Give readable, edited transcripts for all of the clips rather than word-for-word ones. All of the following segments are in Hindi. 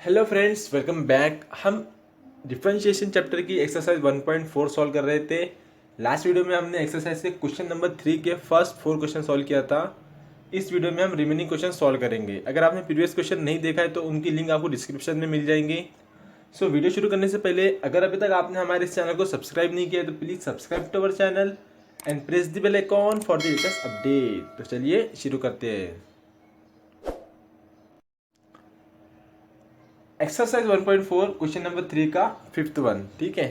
Hello friends, welcome back. हम डिफरेंशिएशन चैप्टर की एक्सरसाइज 1.4 सॉल्व कर रहे थे। लास्ट वीडियो में हमने एक्सरसाइज के क्वेश्चन नंबर 3 के फर्स्ट 4 क्वेश्चन सॉल्व किया था। इस वीडियो में हम रिमेनिंग क्वेश्चन सॉल्व करेंगे। अगर आपने प्रीवियस क्वेश्चन नहीं देखा है तो उनकी लिंक आपको डिस्क्रिप्शन में मिल जाएंगी। सो वीडियो शुरू करने से पहले अगर अभी तक आपने हमारे इस चैनल को सब्सक्राइब नहीं किया तो please subscribe to our channel and press the bell icon for the latest update. तो चलिए शुरू करते हैं। एक्सरसाइज 1.4 क्वेश्चन नंबर 3 का फिफ्थ वन, ठीक है।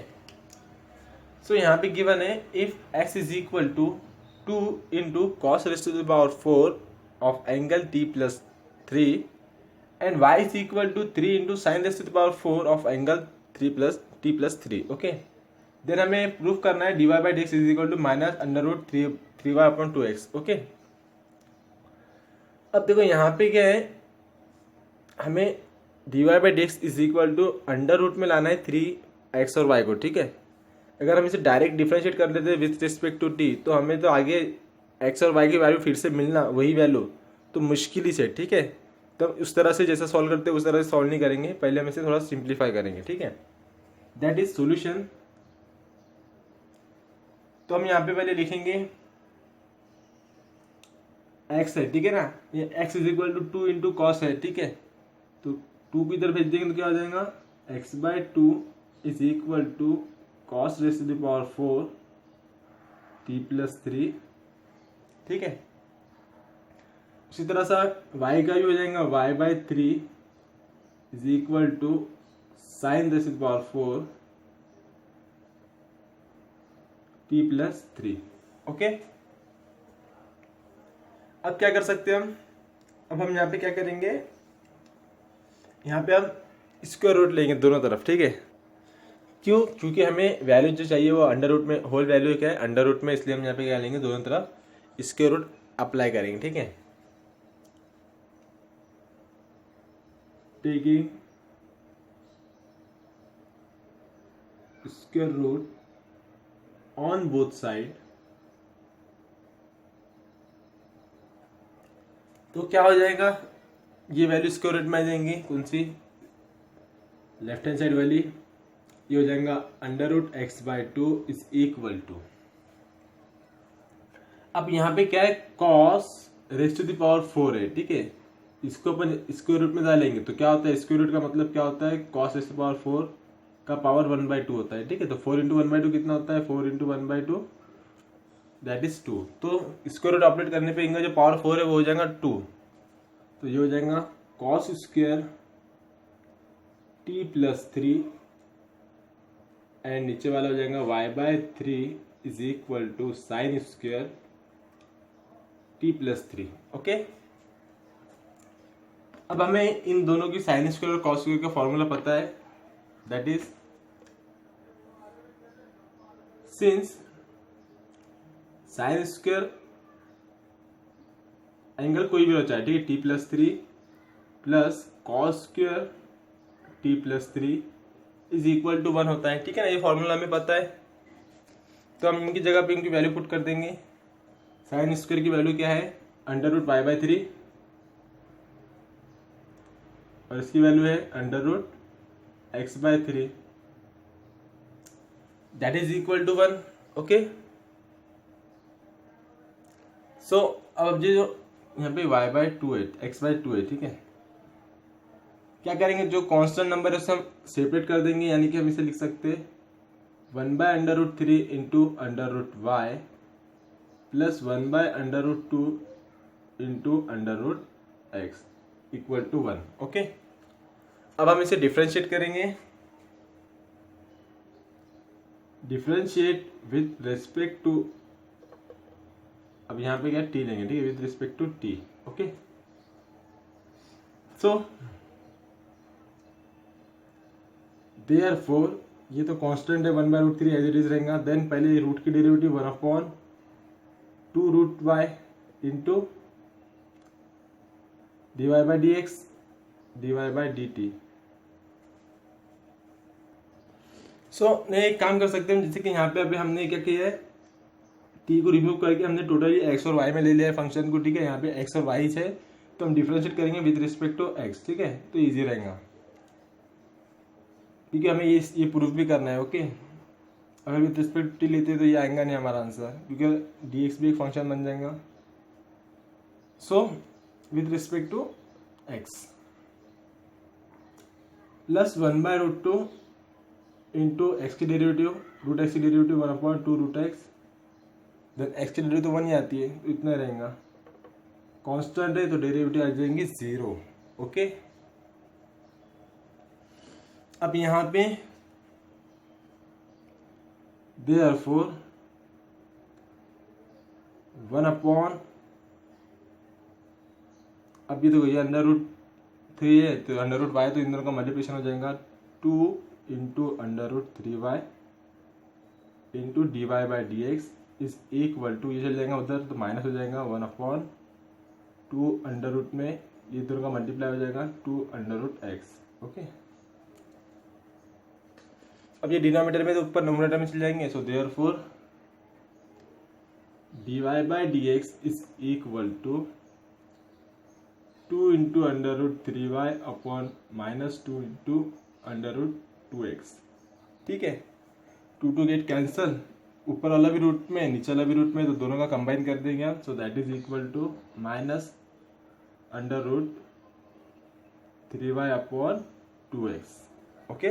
सो यहाँ पे गिवन है if x is equal to 2 into cos raise to the power 4 of angle t plus 3 and y is equal to 3 into sine raise to the power 4 of angle t plus 3। Okay, then हमें प्रूफ करना है dy by dx is equal to minus under root 3y upon 2x। Okay, अब देखो यहाँ पे क्या है, हमें dy by d x is equal to under root में लाना है 3x और y को, ठीक है। अगर हम इसे डायरेक्ट डिफरेंशिएट कर लेते हैं विथ रिस्पेक्ट टू t तो हमें तो आगे x और y की वैल्यू फिर से मिलना वही वैल्यू तो मुश्किल ही से, ठीक है। तो उस तरह से जैसा सॉल्व करते हैं उस तरह से सॉल्व नहीं करेंगे, पहले हम इसे थोड़ा सिंप्लीफाई करेंगे, ठीक है। That is solution. तो हम यहाँ पे पहले लिखेंगे x है, ठीक है ना। ये x is equal to 2 into cos है, ठीक है। तो 2 को इधर भेज देंगे तो क्या हो जाएगा, x by 2 is equal to cos raise to the power 4 t plus 3, ठीक है। उसी तरह सा y का भी हो जाएगा y by 3 is equal to sine raise to the power 4 t plus 3। Okay, अब क्या कर सकते हैं हम, अब हम यहाँ पे क्या करेंगे, यहाँ पे हम स्क्वायर रूट लेंगे दोनों तरफ, ठीक है। क्यों? क्योंकि हमें वैल्यू जो चाहिए वो अंडर रूट में, होल वैल्यू क्या है अंडर रूट में, इसलिए हम यहाँ पे क्या लेंगे, दोनों तरफ स्क्वायर रूट अप्लाई करेंगे, ठीक है। Taking square root on both side, तो क्या हो जाएगा, ये वैल्यू स्क्वायर रूट में आ जाएंगी, कौन सी, लेफ्ट हैंड साइड वाली। ये हो जाएगा under root x by 2 is equal to, अब यहाँ पे क्या है, cos raise to the power 4 है, ठीक है। इसको अपन स्क्वायर रूट में डालेंगे तो क्या होता है, स्क्वायर रूट का मतलब क्या होता है, cos raise to the power 4 का पावर 1/2 होता है, ठीक है। तो 4 इंटू 1/2 कितना होता है, 4 इंटू 1/2 दैट इज 2। तो स्क्वायर रूट ऑपरेट करने पे इनका जो पावर 4 है वो हो जाएगा 2। तो ये हो जाएगा cos square t plus 3 and नीचे वाला हो जाएगा y by 3 is equal to sine square t plus 3। Okay, अब हमें इन दोनों की साइन स्क्वायर और कॉस स्क्वायर का फॉर्मूला पता है, that is since sine square angle कोई भी हो चाहे, ठीक है, t plus 3 plus cos square t plus 3 is equal to 1 होता है, ठीक है ना। ये फॉर्मूला हमें पता है, तो हम इनकी जगह पे इनकी वैल्यू पुट कर देंगे। साइन स्क्वायर की वैल्यू क्या है, अंडर रूट y बाई 3 और इसकी वैल्यू है under root x by 3 that is equal to 1। Okay, so अब जो यहाँ पे y बाई 2 है, x बाई 2 है, ठीक है। क्या करेंगे, जो कांस्टेंट नंबर है उसे हम सेपरेट कर देंगे, यानी कि हम इसे लिख सकते हैं 1 by under root 3 into under root y plus 1 by under root 2 into under root x equal to 1। Okay, अब हम इसे डिफ्रेंशिएट करेंगे, डिफ्रेंशिएट विथ रेस्पेक्ट टू, अब यहाँ पे क्या t लेंगे, ठीक है, with respect to t। Okay, so therefore ये तो कांस्टेंट है 1 by root 3 as it is रहेगा। देन पहले रूट की derivative 1 upon 2 root y into dy by d x dy by d t. So एक काम कर सकते हैं, जैसे कि यहाँ पे अभी हमने क्या किया है, t को रिमूव करके हमने टोटली x और y में ले लिया है फंक्शन को, ठीक है। यहाँ पे x और y है तो हम डिफरेंशिएट करेंगे विद रिस्पेक्ट टू x, ठीक है, तो इजी रहेगा। क्योंकि हमें ये प्रूफ भी करना है। ओके, अगर विथ रिस्पेक्ट टू टी लेते हैं तो ये आएगा नहीं हमारा आंसर, क्योंकि डी एक्स भी एक फंक्शन बन जाएगा। So with respect to x plus 1/√2 into x की डेरिवेटिव, रूट एक्स की डेरिवेटिव 1/2√x, देन एक्स की डेरिवेटिव 1 ही आती है तो इतना रहेगा। कांस्टेंट है तो डेरिवेटिव आ जाएंगी 0। ओके, अब यहाँ पे देयरफॉर 1/, अब ये देखो ये √3 है तो √y, तो इन दोनों का मल्टीप्लिकेशन हो जाएगा 2 into √3y into dy/dx is equal to, ये चल जाएगा उधर तो माइनस हो जाएगा 1/2 अंडर में ये दोनों का मल्टीप्लाई हो जाएगा 2√x। ओके, अब ये डिनोमिनेटर में तो ऊपर नोमिनेटर में चल जाएंगे। So therefore dy/dx is equal to 2 into √3y upon -2 into √2x। ठीक है, 2 गेट कैंसल, ऊपर वाला भी रूट में नीचे वाला भी रूट में, तो दोनों का कंबाइन कर देंगे हम। So that is equal to -√3y upon 2x। Okay,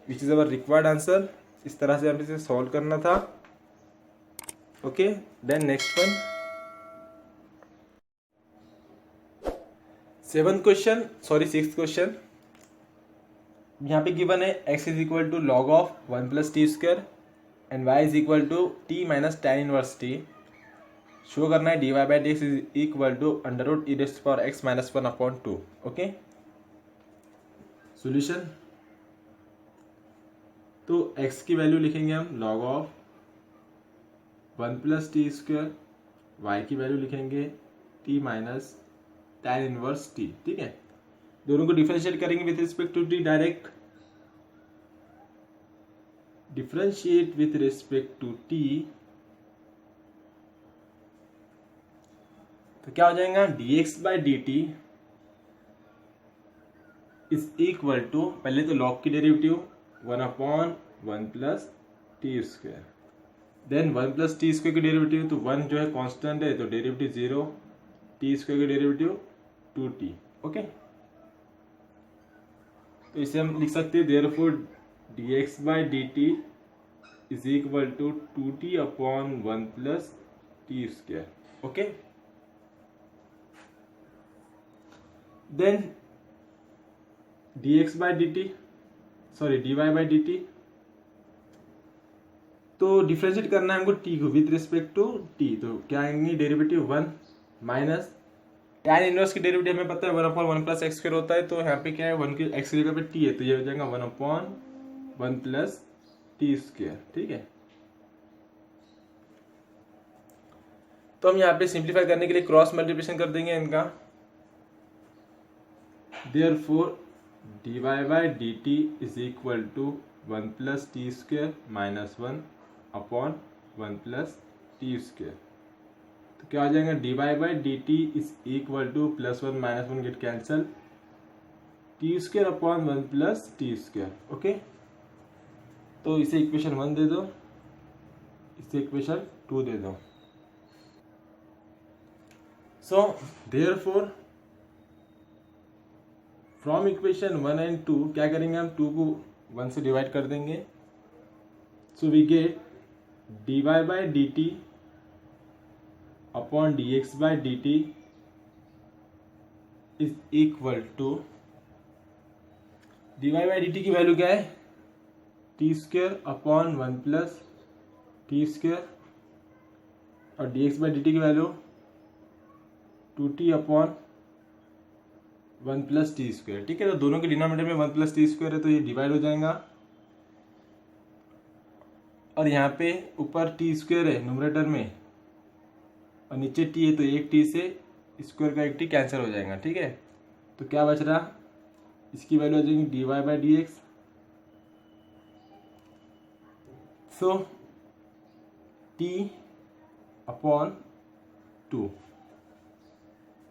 which is our required answer. इस तरह से हमें इसे सॉल्व करना था। ओके, then next one, 6th question. यहाँ पे गिवन है x is equal to log of 1 plus t square and y is equal to t minus tan inverse t। Show करना है dy/dx is equal to √e⁻x minus 1/2। Okay, solution, तो x की वैल्यू लिखेंगे हम log of 1 plus t square, y की वैल्यू लिखेंगे t minus tan inverse t। ठीक है, दोनों को डिफरेंशिएट करेंगे with respect to t, direct differentiate with respect to t, तो क्या हो जाएगा dx/dt इज इक्वल टू, पहले तो log की derivative 1/1 plus t square, then 1 plus t square की डेरिवेटिव, तो 1 जो है कांस्टेंट है तो डेरिवेटिव 0, टी स्क्वायर की डेरिवेटिव 2t। ओके, तो इसे हम लिख सकते हैं therefore dx/dt is equal to 2t upon 1 plus t square. Okay, then dy/dt तो डिफरेंशिएट करना है हमको t को विथ रिस्पेक्ट टू t, तो क्या आएंगे डेरिवेटिव 1 माइनस tan इनवर्स की डेरिवेटिव हमें पता है 1/1 प्लस एक्स स्क्वायर होता है, तो यहाँ पे क्या है 1 की एक्स की जगह पे t है तो ये हो जाएगा 1/1 प्लस टी स्क्वायर। ठीक है, तो हम यहाँ पे सिंप्लीफाई करने के लिए क्रॉस मल्टीप्लिकेशन कर देंगे इनका। Therefore dy/dt is equal to 1 plus t square minus 1 upon 1 plus t square, तो क्या हो जाएगा dy/dt is equal to +1 -1 get cancel, t square upon 1 plus t square. Okay, तो इसे इक्वेशन 1 दे दो, इसे इक्वेशन 2 दे दो। So therefore from equation 1 and 2 क्या करेंगे हम, 2 को 1 से डिवाइड कर देंगे। So we get dy/dt upon dx/dt is equal to, dy/dt की वैल्यू क्या है t square upon 1 plus t square, और dx/dt की value 2t upon 1 plus t square. ठीक है, तो दोनों के डिनोमिनेटर में 1 प्लस टी स्क्वायर है तो ये डिवाइड हो जाएगा, और यहाँ पे ऊपर टी स्क्वायर है न्यूमरेटर में और नीचे टी है, तो एक टी से स्क्वायर का एक टी कैंसिल हो जाएगा। ठीक है, तो क्या बच रहा, इसकी वैल्यू आ जाएगी dy/dx। सो t अपॉन 2,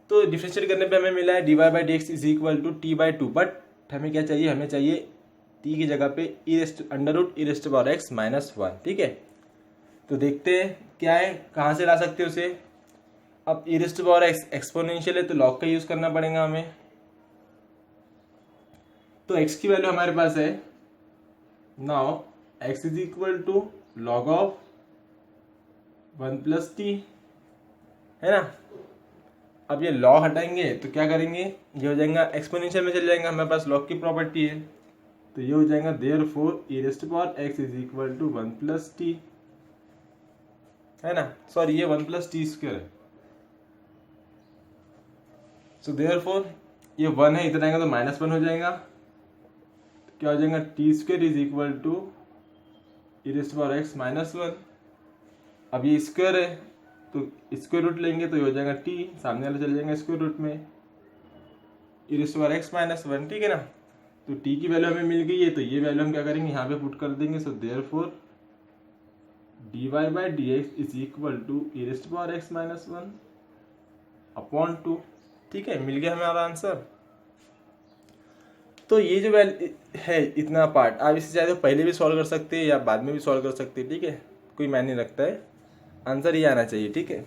तो डिफरेंशिएट करने पे हमें मिला है dy/dx is equal to t/2, but हमें क्या चाहिए, हमें चाहिए टी की जगह पे under root e raised power x minus one, ठीक है। तो देखते हैं क्या है, कहाँ से ला सकते हैं उसे। अब ई रेस्ट पावर एक्स एक्सपोनेंशियल है तो लॉग का यूज़ करना पड़ेगा हमें। तो x की वैल्यू हमारे पास है, now x is equal to log of 1 plus t, है ना। अब ये लॉग हटाएंगे तो क्या करेंगे, ये हो जाएगा एक्सपोनेंशियल में चले जाएंगे, हमारे पास लॉग की प्रॉपर्टी है, तो ये हो जाएगा therefore e raised power x is equal to 1 plus t, है ना। सॉरी, ये 1 प्लस टी स्क्वायर है। सो देयरफॉर ये 1 है, इधर आएगा तो -1 हो जाएगा, तो क्या हो जाएगा t square is equal to e raised power x minus 1। अब ये स्क्वायर है तो स्क्वायर रूट लेंगे तो ये हो जाएगा टी, सामने वाला चले जाएंगे स्क्वायर रूट में, ई रेस्ट पावर एक्स माइनस 1, ठीक है ना। तो टी की वैल्यू हमें मिल गई है, तो ये वैल्यू हम क्या करेंगे, यहाँ पे पुट कर देंगे। So therefore dy by d x is equal to e raised power x minus 1 upon 2, ठीक है। मिल गया हमारा आंसर। तो ये जो वैल्यू है इतना पार्ट, आप इसे चाहे तो पहले भी सॉल्व कर सकते हैं या बाद में भी सॉल्व कर सकते हैं, ठीक है, कोई मायने रखता है, आंसर ये आना चाहिए, ठीक है।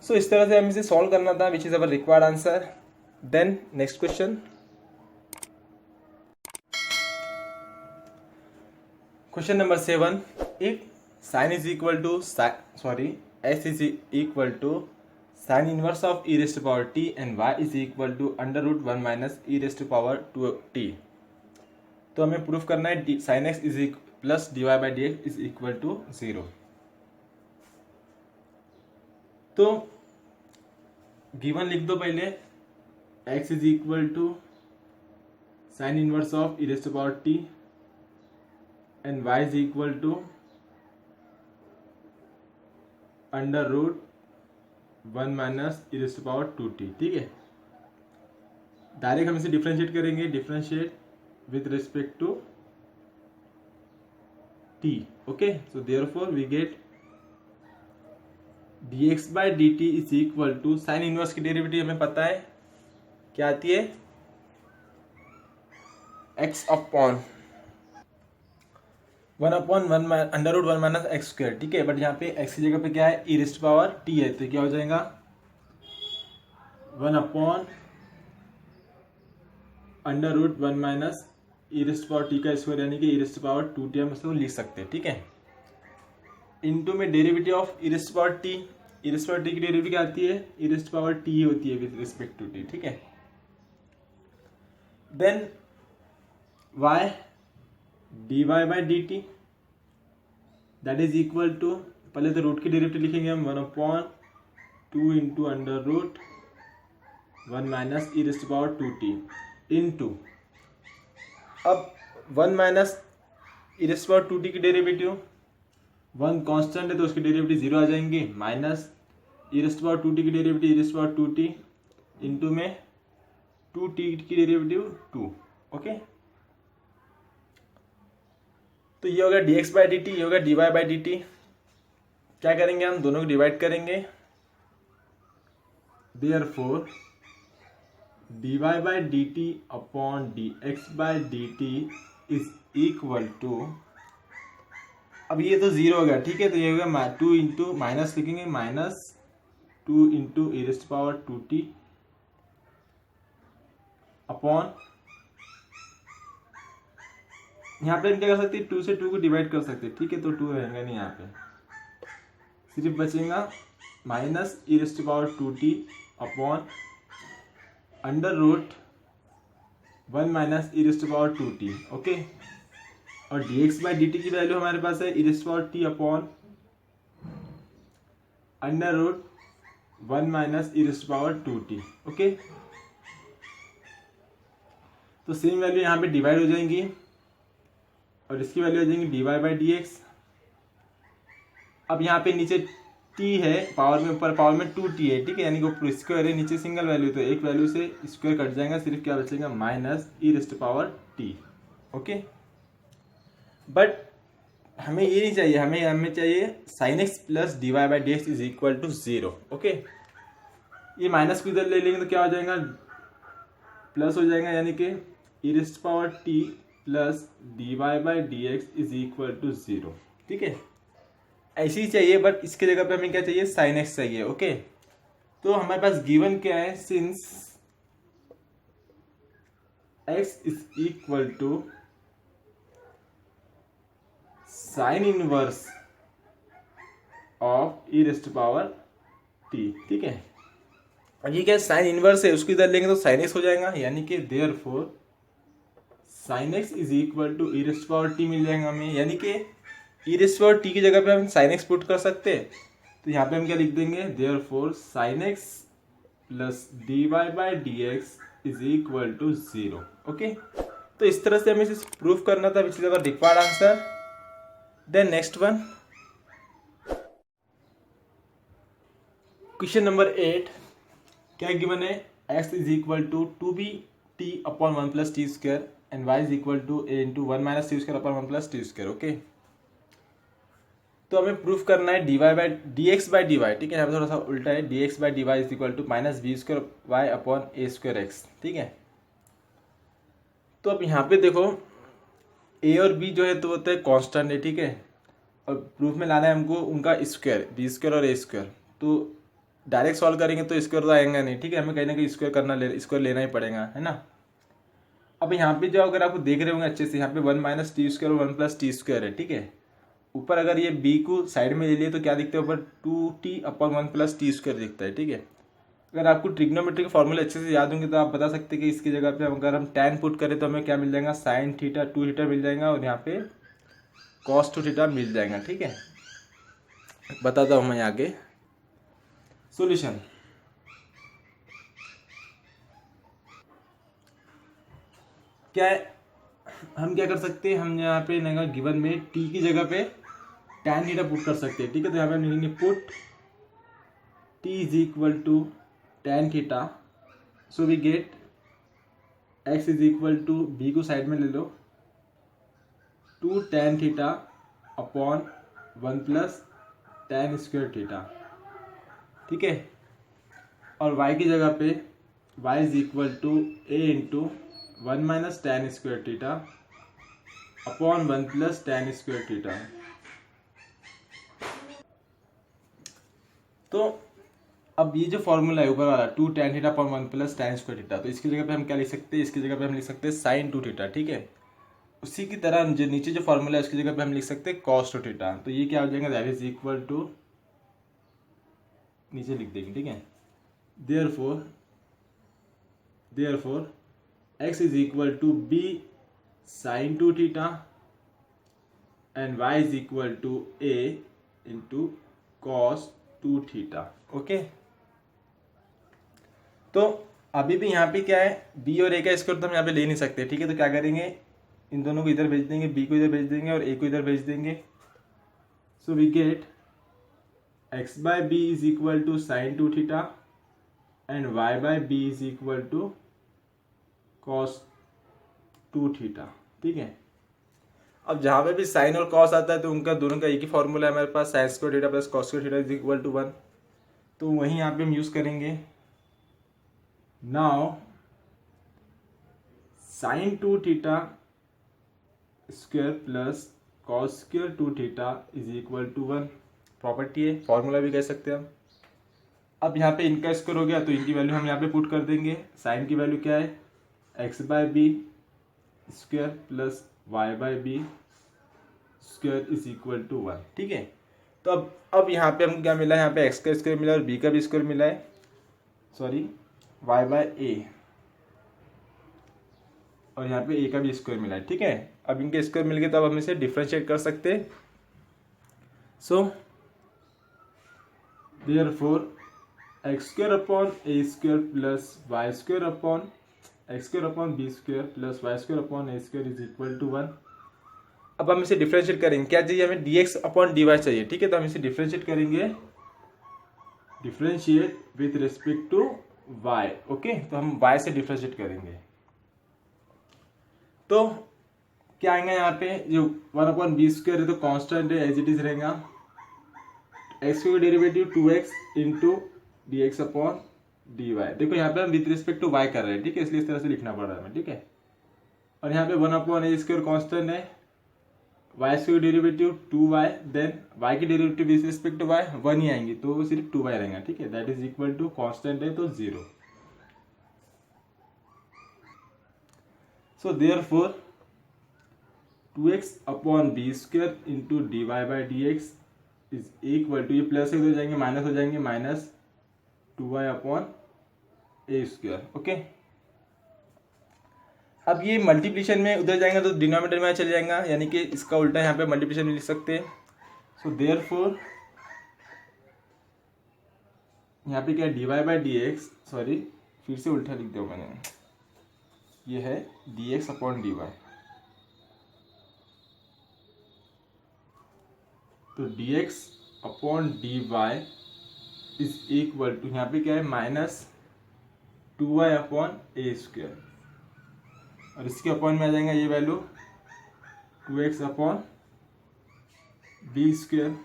सो इस तरह से हम इसे सॉल्व करना था, which is our required answer. Then next question, question number 7, if sine is equal to s is equal to sine inverse of e raised power t and y is equal to under root 1 minus e raised power 2t। तो हमें प्रूफ करना है sine x is plus d y by d x is equal to 0। तो गिवन लिख दो पहले, x is equal to sine inverse of e raised power t and y is equal to under root 1 minus e raised power 2t, ठीक है। डायरेक्ट हम इसे डिफ्रेंशिएट करेंगे, differentiate with respect to t, okay. So therefore we get dx by d t is equal to sine inverse की डेरिवेटिव हमें पता है क्या आती है, x upon 1/1 under root 1 minus x square, ठीक है। बट यहाँ पे x की जगह पे क्या है, ई रेस्ट पावर t है, तो क्या हो जाएगा 1 upon under root 1 minus e raised power t का स्क्वायर, यानी कि ई रेस्ट पावर 2t हम इसको लिख सकते हैं, ठीक है। इनटू में derivative of e raised power T, E raised power t की डेरिवेटिव क्या आती है, ई रेस्ट पावर टी होती है विद रिस्पेक्ट टू टी, ठीक है। Then y dy by d t that is equal to, पहले तो रूट की डेरिवेटिव लिखेंगे हम 1/2 into under root 1 minus e raised power 2t into, अब 1 minus e raised power 2t की डेरिवेटिव, 1 कांस्टेंट है तो उसकी डेरिवेटिव 0 आ जाएंगे, minus e raised power 2t की डेरिवेटिव ई रेस्ट पावर 2t इंटू में 2t की डेरिवेटिव 2, ओके। तो ये होगा dx बाई डी टी, ये होगा dy बाई डी टी। क्या करेंगे हम, दोनों को डिवाइड करेंगे, therefore dy by d t upon dx by d t is equal to, अब ये तो 0 हो गया, ठीक है। तो ये होगा 2 इंटू माइनस लिखेंगे, -2 इंटू ई रेस्ट पावर 2t अपॉन, यहाँ पे हम क्या कर सकते हैं, 2 से 2 को डिवाइड कर सकते हैं, ठीक है। तो 2 रहेगा नहीं, यहाँ पे सिर्फ बचेगा minus e raised power 2t upon under root 1 minus e raised power 2t, okay. और dx बाई डी टी की वैल्यू हमारे पास है e raised power t upon under root 1 minus e raised power 2t, okay. तो सेम वैल्यू यहाँ पे डिवाइड हो जाएंगी और इसकी वैल्यू आ जाएंगी dy बाई डी एक्स। अब यहाँ पे नीचे t है, पावर में ऊपर पावर में 2t है, ठीक है, यानी कि ऊपर स्क्वायर है, नीचे सिंगल वैल्यू, तो एक वैल्यू से स्क्वायर कट जाएगा, सिर्फ क्या बचेगा minus e raised power t, okay. But हमें ये नहीं चाहिए, हमें चाहिए sine x plus d y by d x is equal to 0, okay. ये माइनस को इधर ले लेंगे तो क्या हो जाएगा, प्लस हो जाएगा, यानी कि e raised power t plus d y by d x is equal to 0, ठीक है। ऐसे ही चाहिए, बट इसके जगह पे हमें क्या चाहिए, साइन एक्स चाहिए, ओके। तो हमारे पास गिवन क्या है, since x is equal to sine inverse of e raised to power t, ठीक है। अब ये क्या साइन इनवर्स है, उसको इधर लेंगे तो साइन एक्स हो जाएगा, यानी कि therefore sine x is equal to e raised to power t मिल जाएगा हमें, यानी कि e raised to power t की जगह पे हम साइन एक्स पुट कर सकते हैं। तो यहाँ पे हम क्या लिख देंगे, therefore sine x plus d y by d x is equal to 0, okay. तो इस तरह से हमें इसे प्रूफ करना था, which is our required answer. Then next one, question number 8, क्या गिवन है, x is equal to 2b t upon 1 plus t square and y is equal to a into 1 minus t square upon 1 plus t square, okay. तो हमें प्रूफ करना है d y by d x by d y, ठीक है। यहाँ पे थोड़ा सा उल्टा है, d x by d y is equal to minus b square y upon a square x, ठीक है। तो अब यहाँ पे देखो ए और बी जो है तो होता है कॉन्स्टेंट है, ठीक है। और प्रूफ में लाना है हमको उनका स्क्वायर, बी स्क्वायर और ए स्क्वायर। तो डायरेक्ट सॉल्व करेंगे तो स्क्वायर तो आएगा नहीं, ठीक है, हमें कहीं ना कहीं स्क्वायर लेना ही पड़ेगा, है ना। अब यहाँ पे जो अगर आपको देख रहे होंगे अच्छे से, यहाँ पे 1 माइनस टी स्क्वायर और 1 प्लस टी स्क्वायर है, ठीक है। ऊपर अगर ये b को साइड में ले लिए तो क्या दिखता है, ऊपर 2t upon 1 plus t square दिखता है, ठीक है। अगर आपको ट्रिग्नोमेट्री के फॉर्मूले अच्छे से याद होंगे तो आप बता सकते हैं कि इसकी जगह पे अगर हम tan पुट करें तो हमें क्या मिल जाएगा, साइन थीटा 2 थीटा मिल जाएगा, और यहाँ पे कॉस 2 थीटा मिल जाएगा, ठीक है। बताता हूँ मैं आगे सॉल्यूशन। क्या है, हम क्या कर सकते हैं, हम यहाँ पे गिवन में t की जगह पे tan थीटा पुट कर सकते हैं, ठीक है। तो यहाँ पे हम लिखेंगे put t is equal to tan theta, so we get x is equal to b को साइड में ले लो 2 tan theta upon 1 plus tan square theta, ठीक है। और y की जगह पे y is equal to a into 1 minus tan square theta upon 1 plus tan square theta. तो अब ये जो फॉर्मूला है ऊपर वाला 2 tan theta upon 1 plus tan square theta, तो इसकी जगह पे हम क्या लिख सकते हैं, इसकी जगह पे हम लिख सकते हैं साइन 2 थीटा, ठीक है। उसी की तरह जो नीचे जो फॉर्मूला है उसकी जगह पे हम लिख सकते हैं cos 2 थीटा। तो ये क्या हो जाएगा, दैट इज इक्वल टू, नीचे लिख देंगे, ठीक है। Therefore x is equal to b sine 2 theta and y is equal to a into cos 2 theta, okay. तो अभी भी यहाँ पे क्या है, b और a का स्क्वायर तो हम यहाँ पे ले नहीं सकते, ठीक है। तो क्या करेंगे, इन दोनों को इधर भेज देंगे, b को इधर भेज देंगे और a को इधर भेज देंगे। So we get x by b is equal to sine 2 theta and y by b is equal to cos 2 theta, ठीक है। अब जहाँ पे भी साइन और कॉस आता है तो उनका दोनों का एक ही फॉर्मूला है हमारे पास, sine square theta plus cos square theta is equal to 1। तो वहीं यहाँ पे हम यूज करेंगे। Now sine 2 theta square plus cos square 2 theta is equal to 1, property है, फॉर्मूला भी कह सकते हैं हम। अब यहाँ पे इनका स्क्वायर हो गया तो इनकी वैल्यू हम यहाँ पे पुट कर देंगे। साइन की वैल्यू क्या है, x by b square plus y by b square is equal to 1, ठीक है। तो अब यहाँ पे हमको क्या मिला है, यहाँ पे एक्स का स्क्वायर मिला है और बी का भी स्क्वायर मिला है, सॉरी वाई बाय ए, और यहाँ पे ए का भी स्क्वायर मिला है, ठीक है। अब इनके स्क्वायर मिल गए तो अब हम इसे डिफरेंशिएट कर सकते हैं। So therefore x square upon a square plus y square upon x square upon b square plus y square upon a square is equal to 1। अब हम इसे डिफरेंशिएट करेंगे, क्या चाहिए हमें, dx अपॉन dy चाहिए, ठीक है। तो हम इसे डिफरेंशिएट करेंगे, differentiate with respect to y, okay. तो हम y से डिफरेंशिएट करेंगे तो क्या आएगा, यहाँ पे जो 1 अपॉन बी स्क्वायर है तो कांस्टेंट है, एज इट इज रहेगा। एक्स का derivative 2x into D x upon dy। देखो यहाँ पे हम विथ रिस्पेक्ट टू y कर रहे हैं, ठीक है, इसलिए इस तरह से लिखना पड़ रहा है हमें, ठीक है। और यहाँ पे 1/a² कांस्टेंट है, y² derivative 2y, then y की derivative with respect to y 1 ही आएंगी, तो सिर्फ 2y रहेगा, ठीक है। That is equal to constant है तो 0। So therefore 2x/b² into dy/dx is equal to, ये प्लस हो जाएंगे माइनस हो जाएंगे, माइनस 2y/a²। ओके, अब ये मल्टीप्लिकेशन में उधर जाएंगे तो डिनोमिनेटर में चले जाएगा, यानी कि इसका उल्टा यहाँ पे मल्टीप्लिकेशन में लिख सकते हैं। सो देयरफॉर यहाँ पे क्या है, dy/dx, सॉरी फिर से उल्टा लिख दिया मैंने, ये है dx/dy। तो dx/dy इज इक्वल टू, यहाँ पे क्या है, माइनस 2y/a², और इसके अपॉन में आ जाएगा ये value 2x/b²।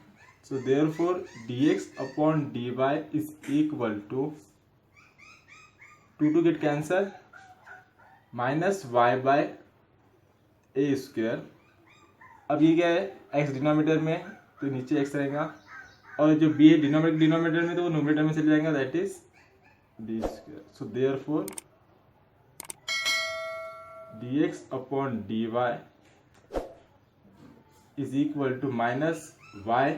So therefore dx/dy is equal to 2 get cancel, minus y/a²। अब ये क्या है, x डिनोमिनेटर में तो नीचे x रहेगा, और जो b है डिनोमिनेटर में तो वो न्यूमरेटर में चले जाएगा, that is b²। So therefore dx/dy is equal to minus y,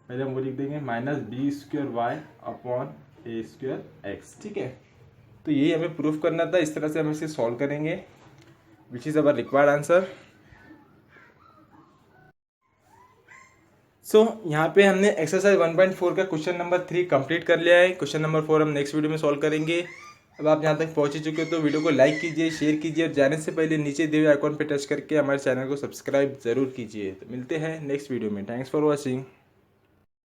पहले हम वो लिख देंगे, माइनस b²y/a²x, ठीक है। तो यही हमें प्रूफ करना था, इस तरह से हम इसे सॉल्व करेंगे, which is our required answer. So यहाँ पे हमने एक्सरसाइज 1.4 का क्वेश्चन नंबर 3 कंप्लीट कर लिया है। क्वेश्चन नंबर 4 हम नेक्स्ट वीडियो में सॉल्व करेंगे। अब आप यहाँ तक पहुँच ही चुके हो तो वीडियो को लाइक कीजिए, शेयर कीजिए, और जाने से पहले नीचे दिए हुए आइकॉन पे टच करके हमारे चैनल को सब्सक्राइब जरूर कीजिए। तो मिलते हैं नेक्स्ट वीडियो में। Thanks for watching.